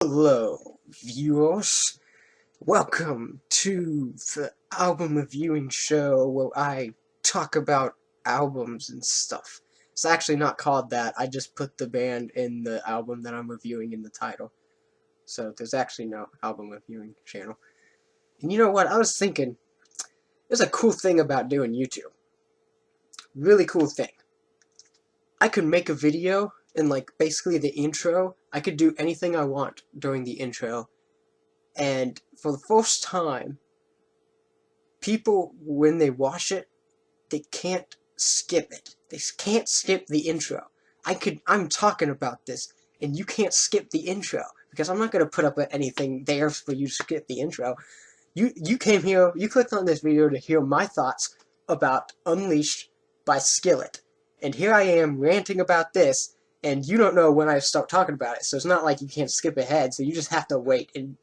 Hello, viewers. Welcome to the album reviewing show where I talk about albums and stuff. It's actually not called that. I just put the band in the album that I'm reviewing in the title. So there's actually no album reviewing channel. And you know what? I was thinking, there's a cool thing about doing YouTube. Really cool thing. I could make a video and basically the intro, I could do anything I want during the intro. And for the first time, people, when they watch it, they can't skip it. They can't skip the intro. I'm talking about this, and you can't skip the intro, because I'm not going to put up anything there for you to skip the intro. You came here, you clicked on this video to hear my thoughts about Unleashed by Skillet. And here I am ranting about this, and you don't know when I start talking about it, so it's not like you can't skip ahead, so you just have to wait and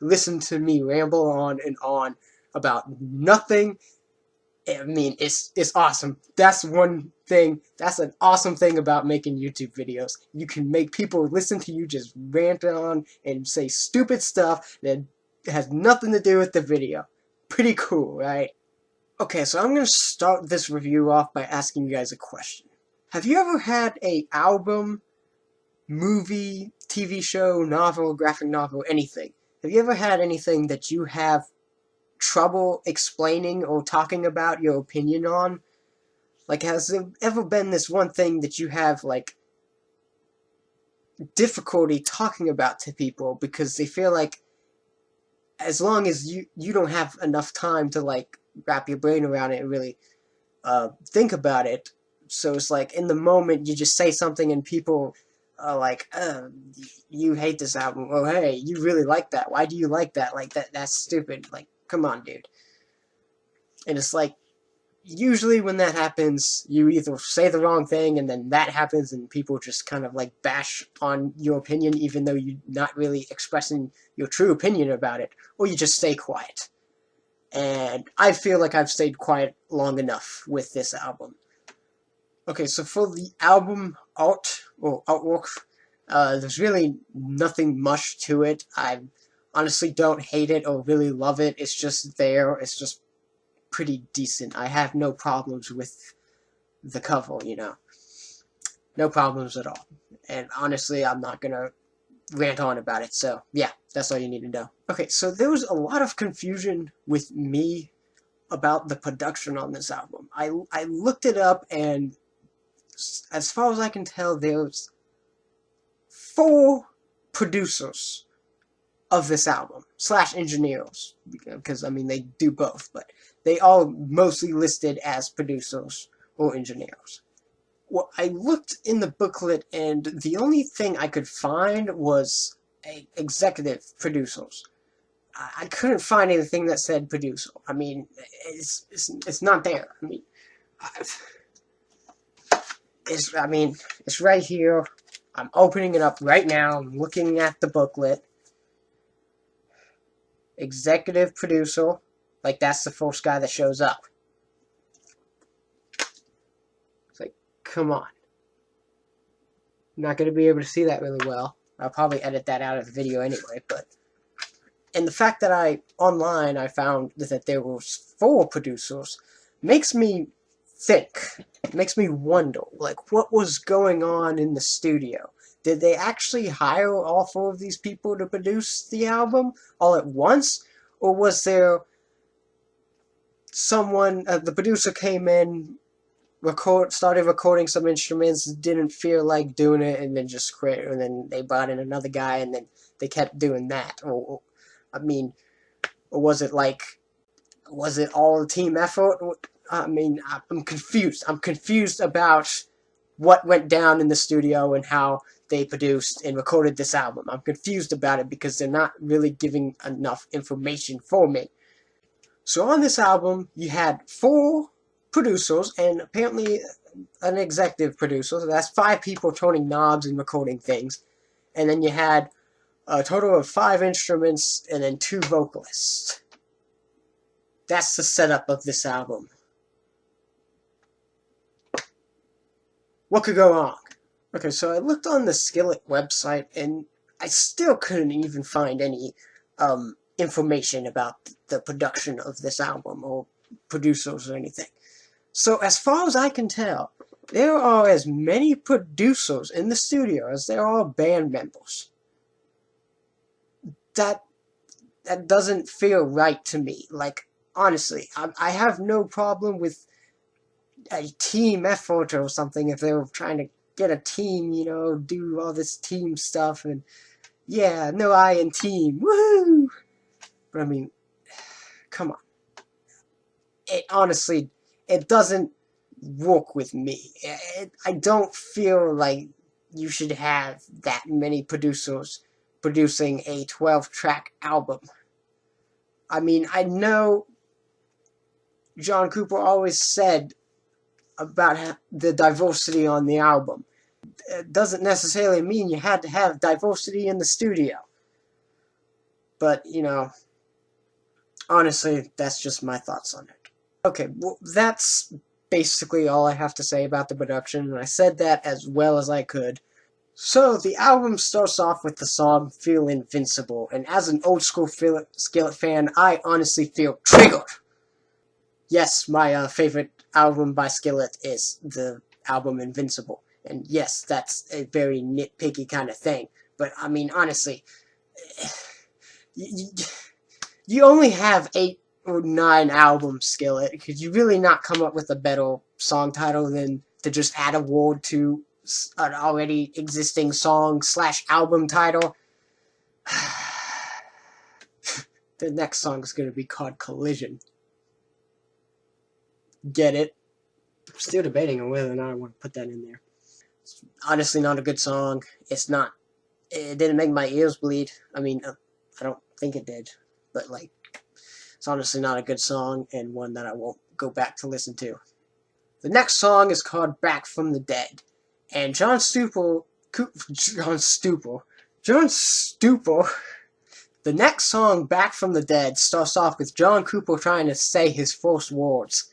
listen to me ramble on and on about nothing. I mean, it's awesome. That's one thing. That's an awesome thing about making YouTube videos. You can make people listen to you just rant on and say stupid stuff that has nothing to do with the video. Pretty cool, right? Okay, so I'm going to start this review off by asking you guys a question. Have you ever had an album, movie, TV show, novel, graphic novel, anything? Have you ever had anything that you have trouble explaining or talking about your opinion on? Has there ever been this one thing that you have, difficulty talking about to people because they feel like as long as you don't have enough time to, wrap your brain around it and really think about it, so it's in the moment you just say something and people are like, you hate this album. Oh, hey, you really like that. Why do you like that? That's stupid. Come on, dude. And it's usually when that happens, you either say the wrong thing and then that happens and people just kind of bash on your opinion even though you're not really expressing your true opinion about it, or you just stay quiet. And I feel like I've stayed quiet long enough with this album. Okay, so for the album art, or artwork, there's really nothing much to it. I honestly don't hate it or really love it. It's just there. It's just pretty decent. I have no problems with the cover, No problems at all. And honestly, I'm not going to rant on about it. So, yeah, that's all you need to know. Okay, so there was a lot of confusion with me about the production on this album. I looked it up, and as far as I can tell, there's 4 producers of this album, / engineers, because, I mean, they do both, but they all mostly listed as producers or engineers. Well, I looked in the booklet, and the only thing I could find was executive producers. I couldn't find anything that said producer. I mean, it's not there. I mean, it's right here. I'm opening it up right now. I'm looking at the booklet. Executive producer. That's the first guy that shows up. It's come on. I'm not going to be able to see that really well. I'll probably edit that out of the video anyway, but... And the fact that I found that there were 4 producers makes me think. It makes me wonder, what was going on in the studio? Did they actually hire all 4 of these people to produce the album all at once? Or was there someone, the producer came in, started recording some instruments, didn't feel like doing it, and then just quit, and then they brought in another guy, and then they kept doing that? Or was it was it all a team effort? I mean, I'm confused. I'm confused about what went down in the studio and how they produced and recorded this album. I'm confused about it because they're not really giving enough information for me. So on this album, you had 4 producers and apparently an executive producer. So that's 5 people turning knobs and recording things. And then you had a total of 5 instruments and then 2 vocalists. That's the setup of this album. What could go wrong? Okay, so I looked on the Skillet website, and I still couldn't even find any information about the production of this album or producers or anything. So as far as I can tell, there are as many producers in the studio as there are band members. That doesn't feel right to me. Like, honestly, I have no problem with a team effort or something if they were trying to get a team, you know, do all this team stuff, and yeah, no I in team, woohoo! But I mean, come on. It honestly, it doesn't work with me. I don't feel like you should have that many producers producing a 12-track album. I mean, I know John Cooper always said about the diversity on the album. It doesn't necessarily mean you had to have diversity in the studio. But, you know, honestly, that's just my thoughts on it. Okay, well, that's basically all I have to say about the production, and I said that as well as I could. So, the album starts off with the song Feel Invincible, and as an old school Skillet fan, I honestly feel triggered. Yes, my favorite album by Skillet is the album Invincible, and yes, that's a very nitpicky kind of thing, but I mean, honestly, you only have 8 or 9 albums, Skillet. Could you really not come up with a better song title than to just add a word to an already existing song / album title? The next song is going to be called Collision. Get it? I'm still debating on whether or not I want to put that in there. It's honestly not a good song. It didn't make my ears bleed. I mean, I don't think it did. But, like, it's honestly not a good song, and one that I won't go back to listen to. The next song is called Back from the Dead. And John Stupor, the next song, Back from the Dead, starts off with John Cooper trying to say his first words.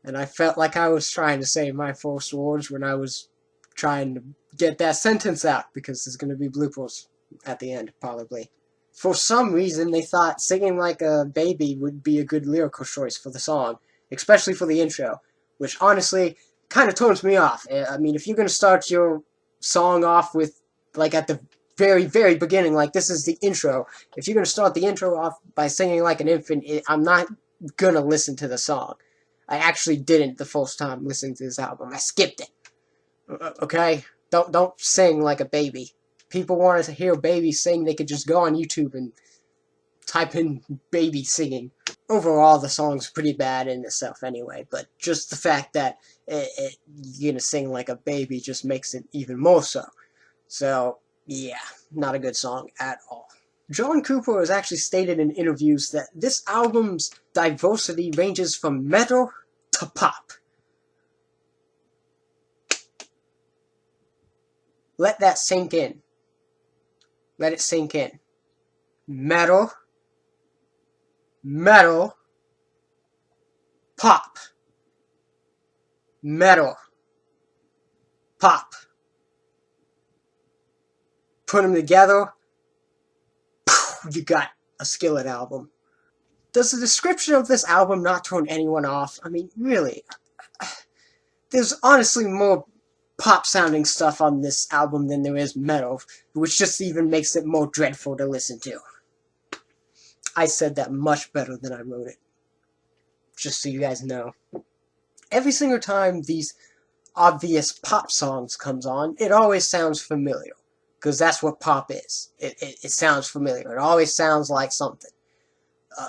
And I felt like I was trying to say my first words when I was trying to get that sentence out, because there's going to be bloopers at the end, probably. For some reason, they thought singing like a baby would be a good lyrical choice for the song, especially for the intro, which honestly kind of turns me off. I mean, if you're going to start your song off with, like, at the very, very beginning, like, this is the intro, if you're going to start the intro off by singing like an infant, I'm not going to listen to the song. I actually didn't the first time listening to this album. I skipped it. Okay? Don't sing like a baby. People want to hear babies sing, they could just go on YouTube and type in baby singing. Overall, the song's pretty bad in itself anyway, but just the fact that you're gonna sing like a baby just makes it even more so. So, yeah, not a good song at all. John Cooper has actually stated in interviews that this album's diversity ranges from metal to pop. Let that sink in. Let it sink in. Metal, pop. Metal, pop. Put them together, you got a Skillet album. Does the description of this album not turn anyone off? I mean, really. There's honestly more pop-sounding stuff on this album than there is metal, which just even makes it more dreadful to listen to. I said that much better than I wrote it. Just so you guys know. Every single time these obvious pop songs comes on, it always sounds familiar. Because that's what pop is. It sounds familiar. It always sounds like something.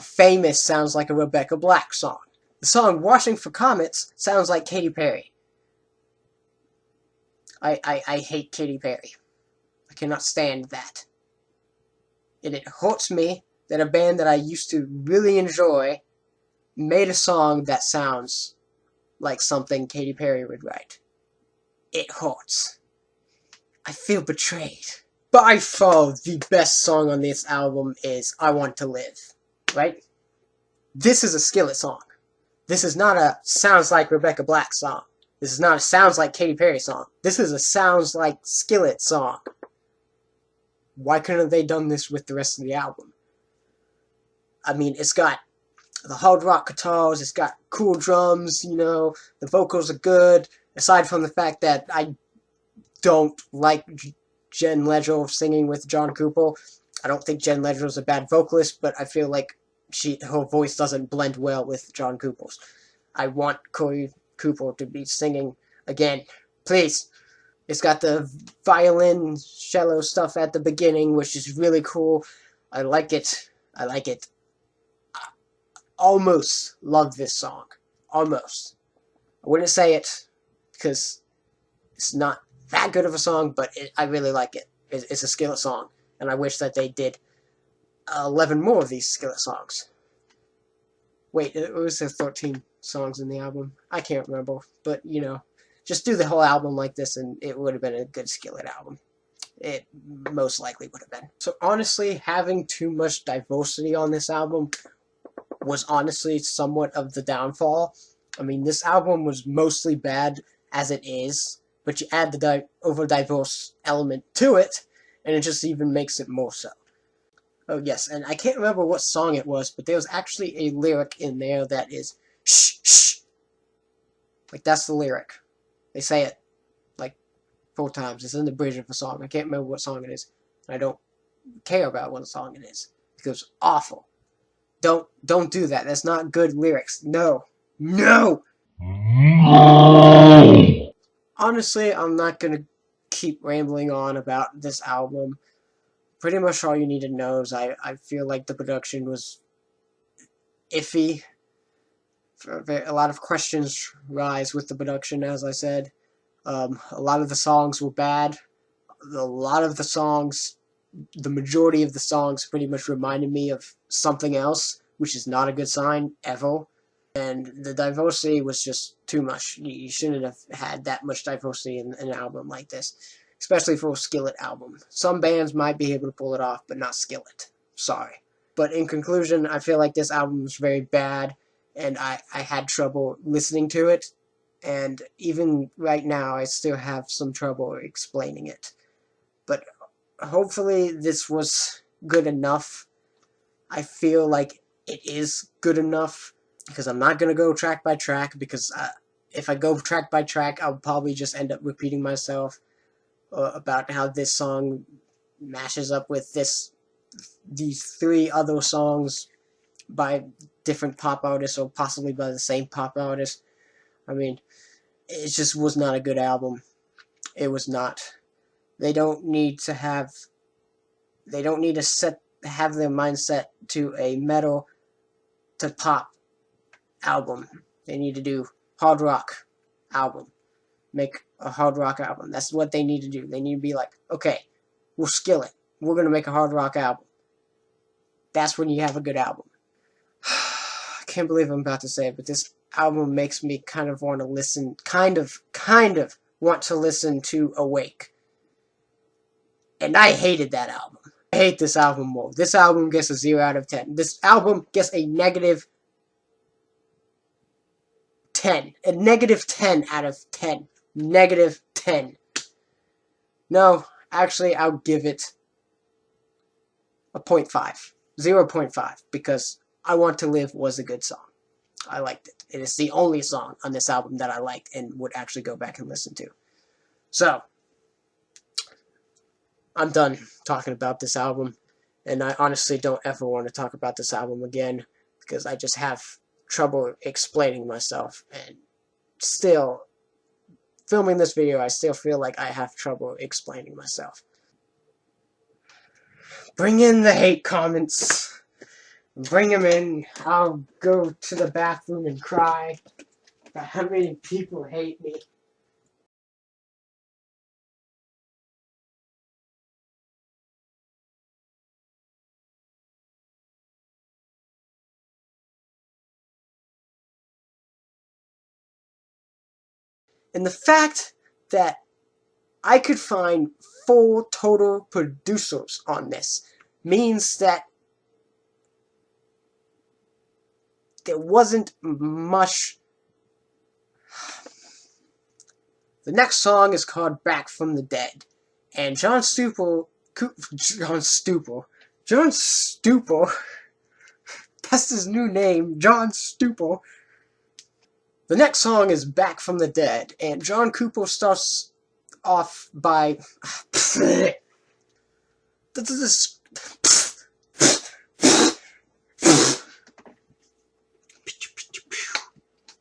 Famous sounds like a Rebecca Black song. The song Washing for Comets sounds like Katy Perry. I hate Katy Perry. I cannot stand that. And it hurts me that a band that I used to really enjoy made a song that sounds like something Katy Perry would write. It hurts. I feel betrayed. By far, the best song on this album is I Want to Live, right? This is a Skillet song. This is not a sounds like Rebecca Black song. This is not a sounds like Katy Perry song. This is a sounds like Skillet song. Why couldn't they done this with the rest of the album? I mean, it's got the hard rock guitars, it's got cool drums, you know, the vocals are good, aside from the fact that I don't like Jen Ledger singing with John Cooper. I don't think Jen Ledger is a bad vocalist, but I feel like her voice doesn't blend well with John Cooper's. I want Corey Cooper to be singing again. Please. It's got the violin, cello stuff at the beginning, which is really cool. I like it. I like it. I almost love this song. Almost. I wouldn't say it because it's not that good of a song, but I really like it. It's a Skillet song, and I wish that they did 11 more of these Skillet songs. Wait, it was there 13 songs in the album? I can't remember, but you know, just do the whole album like this and it would have been a good Skillet album. It most likely would have been. So honestly, having too much diversity on this album was honestly somewhat of the downfall. I mean, this album was mostly bad as it is, but you add the over-diverse element to it, and it just even makes it more so. Oh yes, and I can't remember what song it was, but there was actually a lyric in there that is, shh, shh. Like, that's the lyric. They say it, like, 4 times. It's in the bridge of a song. I can't remember what song it is. I don't care about what song it is, because it's awful. Don't do that. That's not good lyrics. No. No! Honestly, I'm not gonna keep rambling on about this album. Pretty much all you need to know is I feel like the production was iffy. A lot of questions rise with the production, as I said. A lot of the songs were bad. A lot of the songs, the majority of the songs pretty much reminded me of something else, which is not a good sign, ever. And the diversity was just too much. You shouldn't have had that much diversity in an album like this, especially for a Skillet album. Some bands might be able to pull it off, but not Skillet. Sorry. But in conclusion, I feel like this album was very bad, and I had trouble listening to it. And even right now, I still have some trouble explaining it. But hopefully this was good enough. I feel like it is good enough, because I'm not going to go track by track, because if I go track by track, I'll probably just end up repeating myself about how this song mashes up with these 3 other songs by different pop artists, or possibly by the same pop artist. I mean, it just was not a good album. It was not. They don't need to have their mindset to a metal to pop album. They need to do hard rock album. Make a hard rock album. That's what they need to do. They need to be like, okay, we're Skillet. We're going to make a hard rock album. That's when you have a good album. I can't believe I'm about to say it, but this album makes me kind of want to listen, kind of want to listen to Awake. And I hated that album. I hate this album more. This album gets a 0 out of 10. This album gets a negative 10. A negative 10 out of 10. Negative 10. No, actually, I'll give it a 0.5. 0.5, because I Want to Live was a good song. I liked it. It is the only song on this album that I liked and would actually go back and listen to. So, I'm done talking about this album, and I honestly don't ever want to talk about this album again, because I just have trouble explaining myself, and still, filming this video, I still feel like I have trouble explaining myself. Bring in the hate comments. Bring them in. I'll go to the bathroom and cry about how many people hate me. And the fact that I could find 4 total producers on this means that there wasn't much. The next song is called Back from the Dead, and John Stupel John Stupel. John Stupel. That's his new name, John Stupel. The next song is Back from the Dead, and John Cooper starts off by...